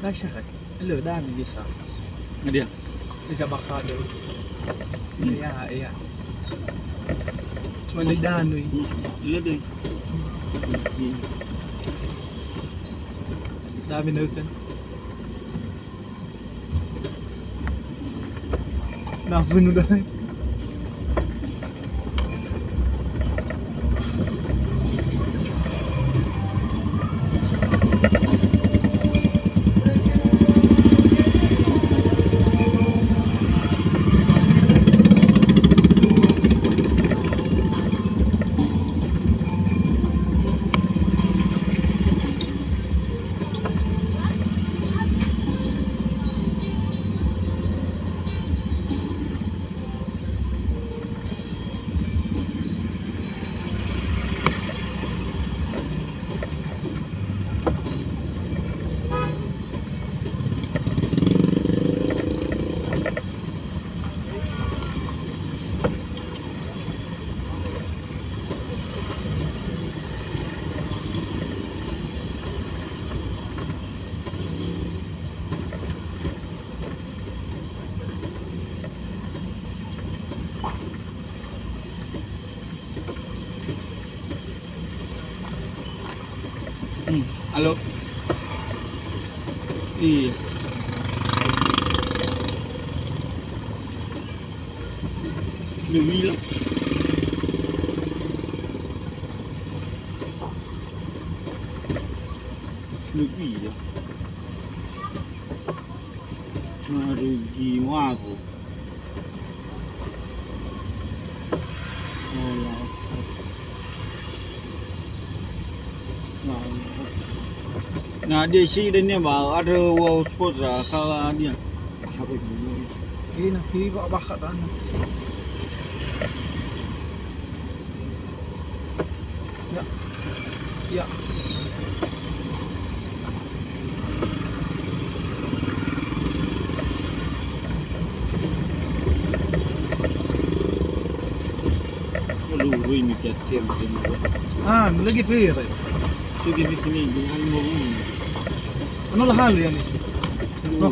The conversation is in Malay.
Nasya kan? Hello, dami bisa. Nga dia. Bisa bakado. Iya. Cuma di danoy. Iya deh. Dami na kan. Nafuno dahil. Halo. Iya. Lebih lah. Lebih ya. Rugi aku. Nah dia sih dan dia bawa ada wow spot lah kalau dia. Apa itu? Ini nakiba bakat anak. Ya. Kalau ini kiatem Lagi fair. Sige ini dengan mau. Ano lah halo yan is? Dulu.